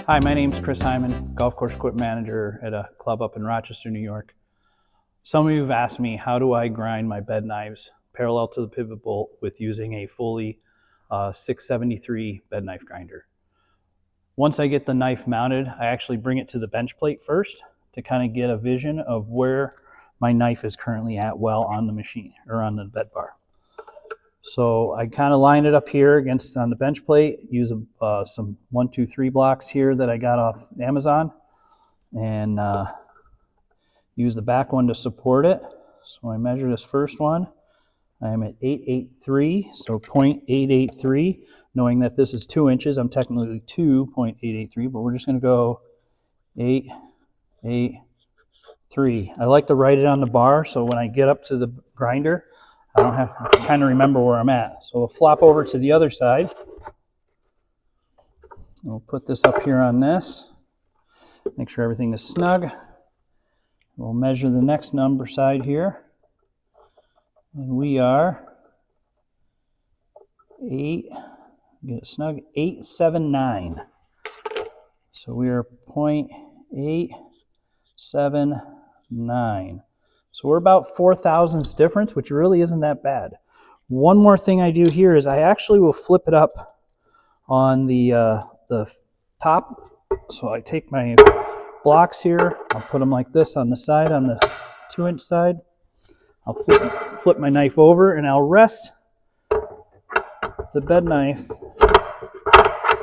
Hi, my name's Chris Hyman, golf course equipment manager at a club up in Rochester, New York. Some of you have asked me, how do I grind my bed knives parallel to the pivot bolt with using a Foley 673 bed knife grinder. Once I get the knife mounted, I actually bring it to the bench plate first to kind of get a vision of where my knife is currently at well on the machine or on the bed bar. So I kind of line it up here against on the bench plate, use some 1, 2, 3 blocks here that I got off Amazon, and use the back one to support it. So I measure this first one. I am at 883, so 0.883. Knowing that this is 2 inches, I'm technically 2.883, but we're just going to go 883. I like to write it on the bar, so when I get up to the grinder, I don't have to kind of remember where I'm at. So we'll flop over to the other side. We'll put this up here on this. Make sure everything is snug. We'll measure the next number side here. And we are 879. So we are 0.879. So we're about 4 thousandths difference, which really isn't that bad. One more thing I do here is I actually will flip it up on the top. So I take my blocks here, I'll put them like this on the side, on the 2-inch side. I'll flip my knife over and I'll rest the bed knife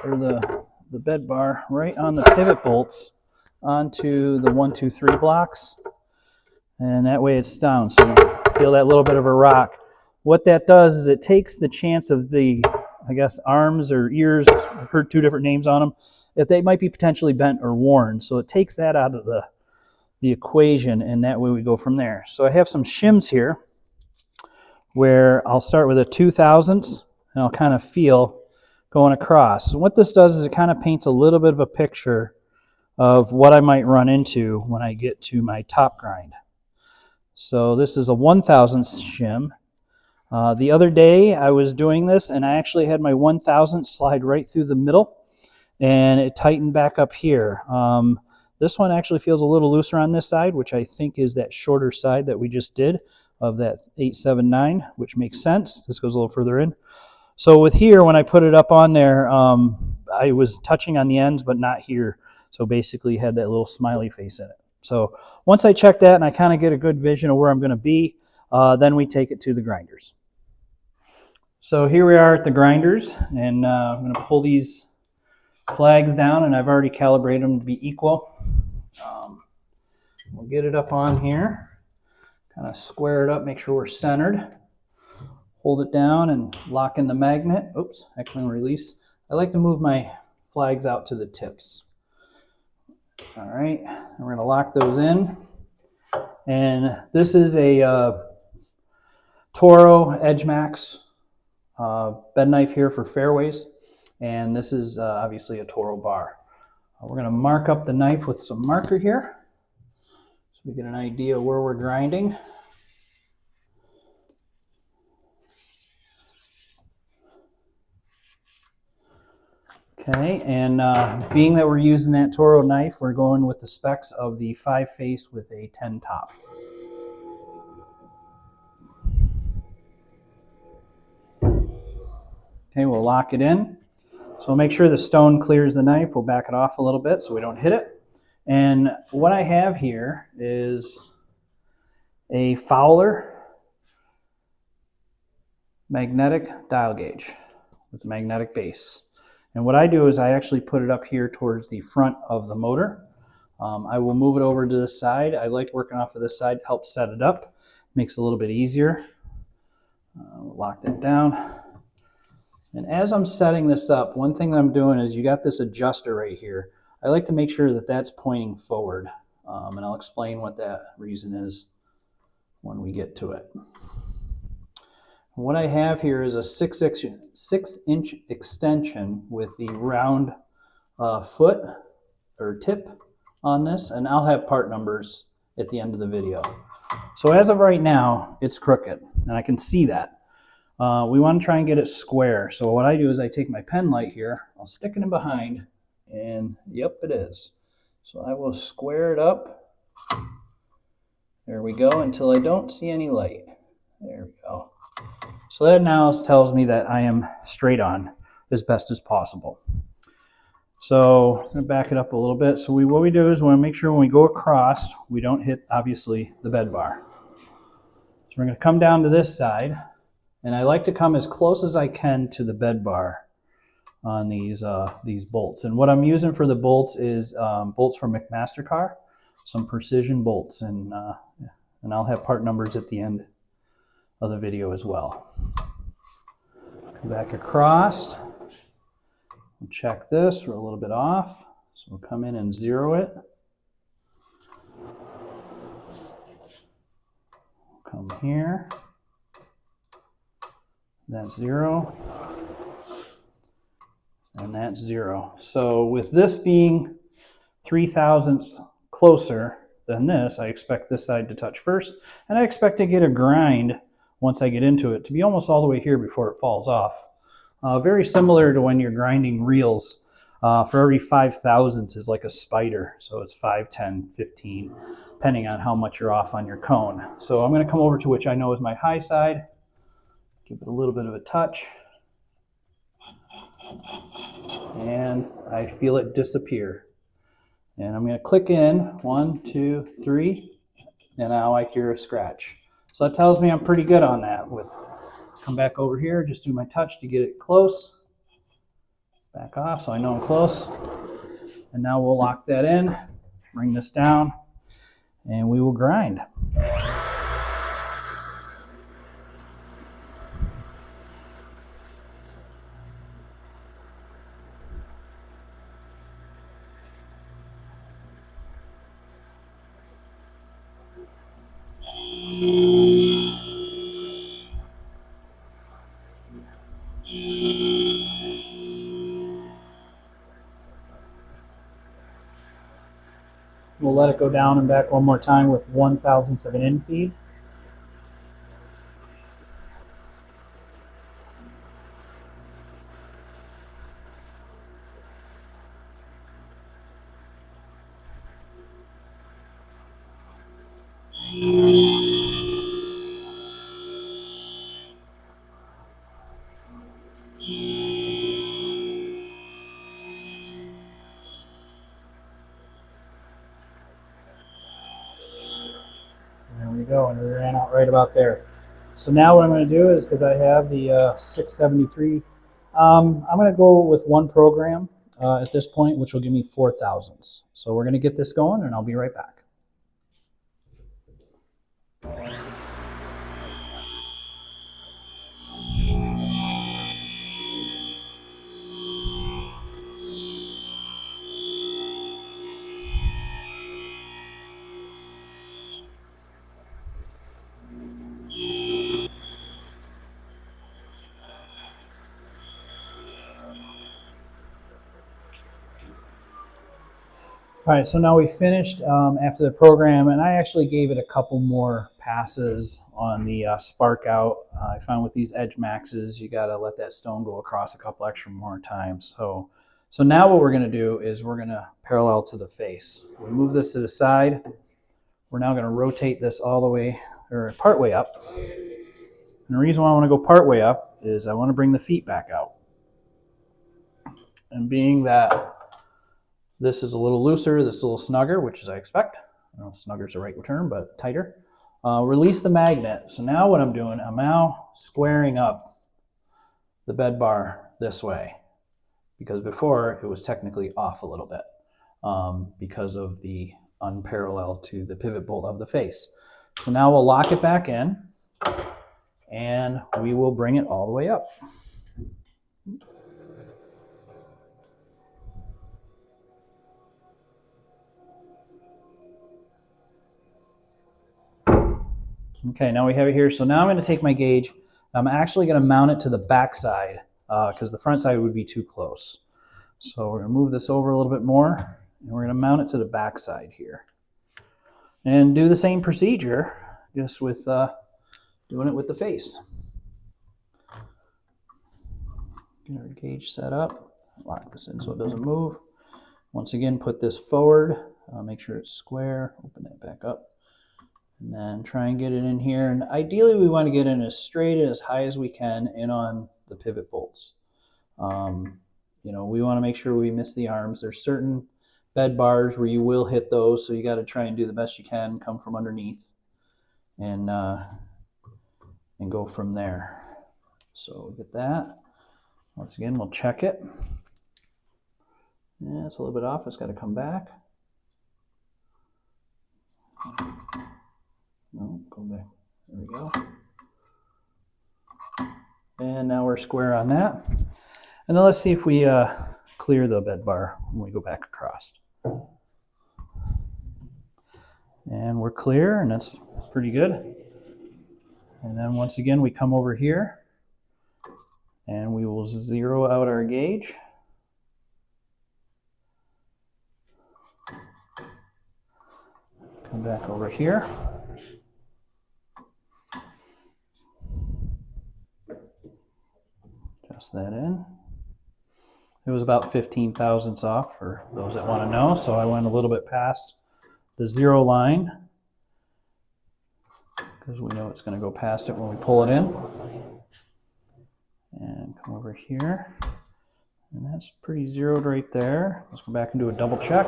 or the bed bar right on the pivot bolts onto the 1, 2, 3 blocks. And that way it's down, so you feel that little bit of a rock. What that does is it takes the chance of the, I guess, arms or ears, I've heard 2 different names on them, if they might be potentially bent or worn. So it takes that out of the equation, and that way we go from there. So I have some shims here where I'll start with a 2 thousandths, and I'll kind of feel going across. And what this does is it kind of paints a little bit of a picture of what I might run into when I get to my top grind. So this is a 1 thousandth shim. The other day I was doing this and I actually had my 1 thousandth slide right through the middle and it tightened back up here. This one actually feels a little looser on this side, which I think is that shorter side that we just did of that 879, which makes sense. This goes a little further in. So with here, when I put it up on there, I was touching on the ends, but not here. So basically had that little smiley face in it. So once I check that and I kind of get a good vision of where I'm going to be, then we take it to the grinders. So here we are at the grinders, and I'm going to pull these flags down, and I've already calibrated them to be equal. We'll get it up on here, kind of square it up, make sure we're centered. Hold it down and lock in the magnet. Oops, actually release. I like to move my flags out to the tips. All right, we're going to lock those in. And this is a Toro Edge Max bed knife here for fairways. And this is obviously a Toro bar. We're going to mark up the knife with some marker here so we get an idea of where we're grinding. Okay, and being that we're using that Toro knife, we're going with the specs of the 5 face with a 10 top. Okay, we'll lock it in. So we'll make sure the stone clears the knife. We'll back it off a little bit so we don't hit it. And what I have here is a Fowler magnetic dial gauge with a magnetic base. And what I do is I actually put it up here towards the front of the motor. I will move it over to the side. I like working off of this side to help set it up. Makes it a little bit easier. We'll lock that down. And as I'm setting this up, one thing that I'm doing is you got this adjuster right here. I like to make sure that that's pointing forward. And I'll explain what that reason is when we get to it. What I have here is a 6-inch extension with the round foot or tip on this, and I'll have part numbers at the end of the video. So as of right now, it's crooked, and I can see that. We want to try and get it square. So what I do is I take my pen light here, I'll stick it in behind, And yep, it is. So I will square it up. There we go, until I don't see any light. There we go. So that now tells me that I am straight on as best as possible. So I'm going to back it up a little bit. So what we do is we want to make sure when we go across, we don't hit, obviously, the bed bar. So we're going to come down to this side, and I like to come as close as I can to the bed bar on these bolts. And what I'm using for the bolts is bolts from McMaster-Carr, some precision bolts, and I'll have part numbers at the end of the video as well. Come back across. We'll check this. We're a little bit off, so we'll come in and zero it. Come here. That's 0. And that's 0. So with this being 0.003 closer than this, I expect this side to touch first, and I expect to get a grind once I get into it to be almost all the way here before it falls off. Very similar to when you're grinding reels. For every 0.005 is like a spider. So it's 5, 10, 15, depending on how much you're off on your cone. So I'm going to come over to which I know is my high side. Give it a little bit of a touch. And I feel it disappear. And I'm going to click in 1, 2, 3, and now I hear a scratch. So that tells me I'm pretty good on that. Come back over here, just do my touch to get it close. Back off so I know I'm close. And now we'll lock that in, bring this down, and we will grind. We'll let it go down and back one more time with 1/1000th of an in feed. There we go, and it ran out right about there. So now what I'm going to do is, because I have the 673, I'm going to go with one program at this point, which will give me 0.004. So we're going to get this going, and I'll be right back. All right, so now we finished after the program, and I actually gave it a couple more passes on the spark out. I found with these Edge Maxes, you got to let that stone go across a couple extra more times. So now what we're going to do is we're going to parallel to the face. We move this to the side. We're now going to rotate this all the way, or part way up. And the reason why I want to go part way up is I want to bring the feet back out. And being that this is a little looser, this is a little snugger, which is I expect. I don't know if snugger is the right term, but tighter. Release the magnet. So now what I'm doing, I'm now squaring up the bed bar this way, because before it was technically off a little bit because of the unparalleled to the pivot bolt of the face. So now we'll lock it back in, and we will bring it all the way up. Okay, now we have it here. So now I'm going to take my gauge. I'm actually going to mount it to the back side because the front side would be too close. So we're going to move this over a little bit more, and we're going to mount it to the back side here. And do the same procedure, just with doing it with the face. Get our gauge set up. Lock this in so it doesn't move. Once again, put this forward, make sure it's square, open that back up, and then try and get it in here. And ideally we want to get in as straight and as high as we can in on the pivot bolts. You know, we want to make sure we miss the arms. There's certain bed bars where you will hit those, so you got to try and do the best you can, come from underneath, and go from there. So we'll get that. Once again, we'll check it. Yeah, it's a little bit off. It's got to come back. No, go back. There we go. And now we're square on that. And then let's see if we clear the bed bar when we go back across. And we're clear, and that's pretty good. And then once again, we come over here, and we will zero out our gauge. Come back over here. Adjust that in. It was about 15 thousandths off for those that want to know, so I went a little bit past the zero line because we know it's going to go past it when we pull it in. And come over here, and that's pretty zeroed right there. Let's go back and do a double check.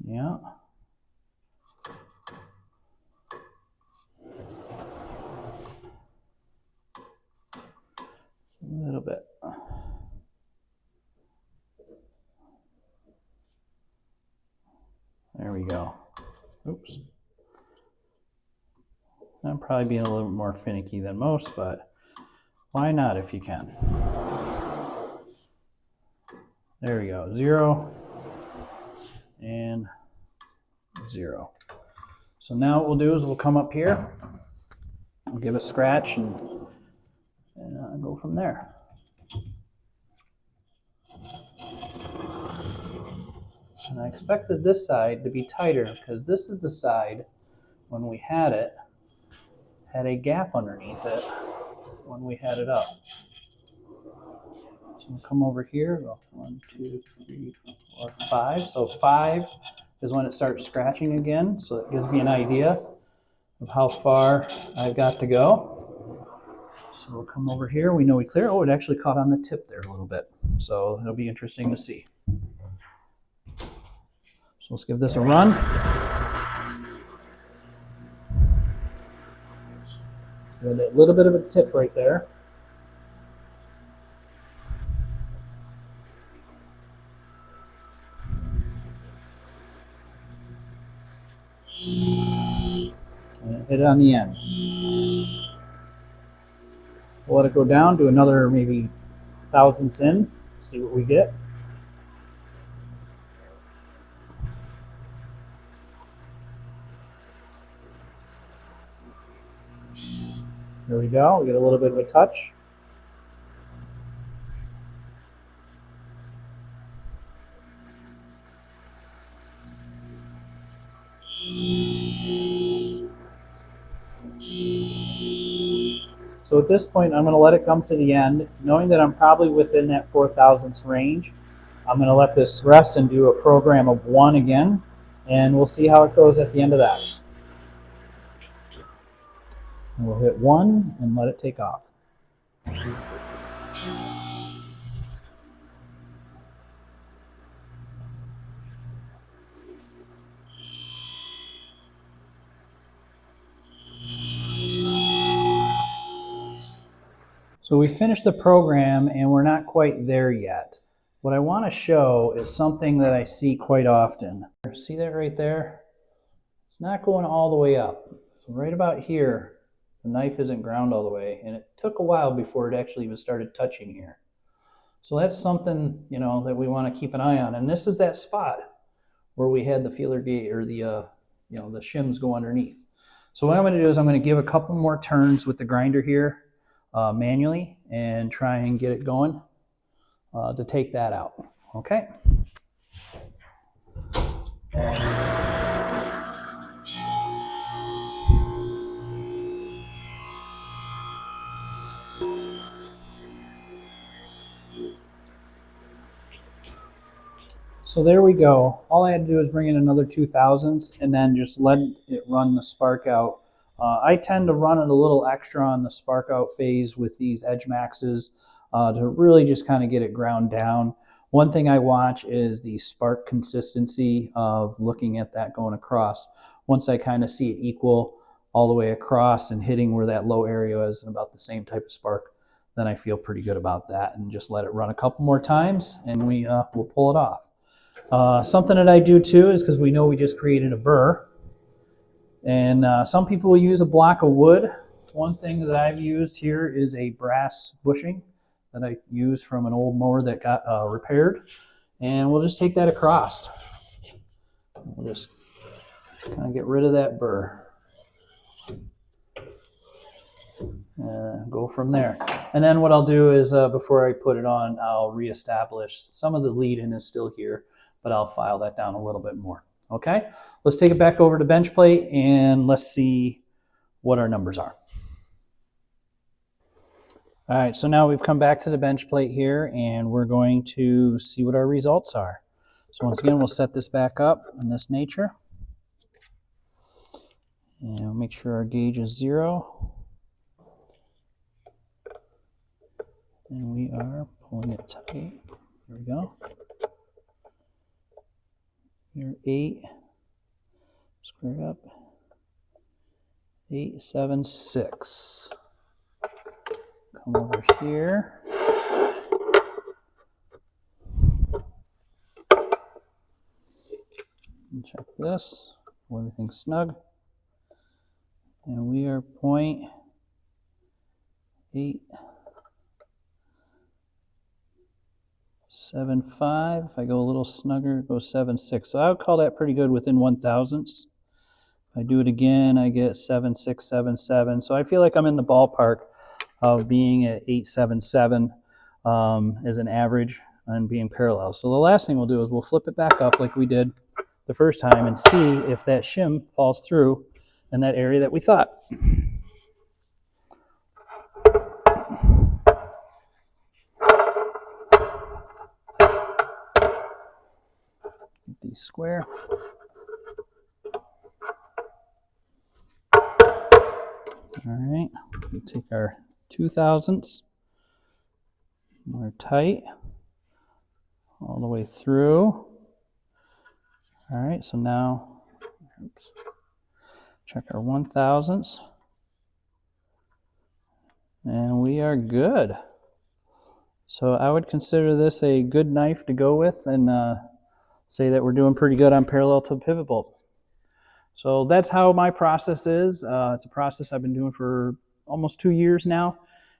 Yeah. A little bit. There we go. Oops. I'm probably being a little more finicky than most, but why not if you can? There we go. 0 and 0. So now what we'll do is we'll come up here, we'll give it a scratch, and go from there. And I expected this side to be tighter because this is the side when we had it had a gap underneath it when we had it up. So we'll come over here, go 1, 2, 3, 4, 5. So 5 is when it starts scratching again. So it gives me an idea of how far I've got to go. So we'll come over here. We know we clear. Oh, it actually caught on the tip there a little bit. So it'll be interesting to see. So let's give this a run. Got a little bit of a tip right there. And hit it on the end. We'll let it go down to another maybe thousandths in, see what we get. There we go, we get a little bit of a touch. So at this point, I'm going to let it come to the end, knowing that I'm probably within that 4 thousandths range. I'm going to let this rest and do a program of 1 again, and we'll see how it goes at the end of that. And we'll hit 1 and let it take off. So we finished the program and we're not quite there yet. What I want to show is something that I see quite often. See that right there? It's not going all the way up. So right about here, the knife isn't ground all the way, and it took a while before it actually even started touching here. So that's something, you know, that we want to keep an eye on. And this is that spot where we had the feeler gauge or the, you know, the shims go underneath. So what I'm going to do is I'm going to give a couple more turns with the grinder here manually and try and get it going to take that out. Okay. So there we go. All I had to do is bring in another 2000s and then just let it run the spark out. I tend to run it a little extra on the spark out phase with these Edge Maxes to really just kind of get it ground down. One thing I watch is the spark consistency of looking at that going across. Once I kind of see it equal all the way across and hitting where that low area is and about the same type of spark, then I feel pretty good about that, and just let it run a couple more times and we'll pull it off. Something that I do too is, because we know we just created a burr, and some people will use a block of wood. One thing that I've used here is a brass bushing that I used from an old mower that got repaired, and we'll just take that across. We'll just kind of get rid of that burr. Go from there. And then what I'll do is before I put it on, I'll reestablish some of the lead-in is still here, but I'll file that down a little bit more. Okay, let's take it back over to bench plate and let's see what our numbers are. All right, so now we've come back to the bench plate here and we're going to see what our results are. So once again, we'll set this back up in this nature. And we'll make sure our gauge is 0. And we are pulling it tight. There we go. Here, 8. Square it up. 8, 7, 6. Come over here. And check this. Pull everything snug. And we are 0.875. 7.5. If I go a little snugger, it goes 7.6. So I would call that pretty good within 1/1000ths. If I do it again, I get 7.6, 7.7. So I feel like I'm in the ballpark of being at 8.77 as an average and being parallel. So the last thing we'll do is we'll flip it back up like we did the first time and see if that shim falls through in that area that we thought. Get these square. All right, we'll take our 2000s. We're tight all the way through. All right, so now, oops, check our 1000s. And we are good. So I would consider this a good knife to go with and say that we're doing pretty good on parallel to pivot bolt. So that's how my process is. It's a process I've been doing for almost 2 years now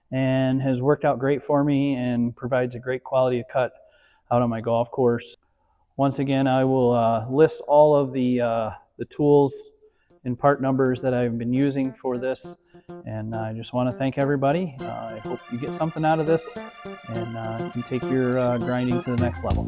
and has worked out great for me and provides a great quality of cut out on my golf course. Once again, I will list all of the tools and part numbers that I've been using for this. And I just want to thank everybody. I hope you get something out of this and can take your grinding to the next level.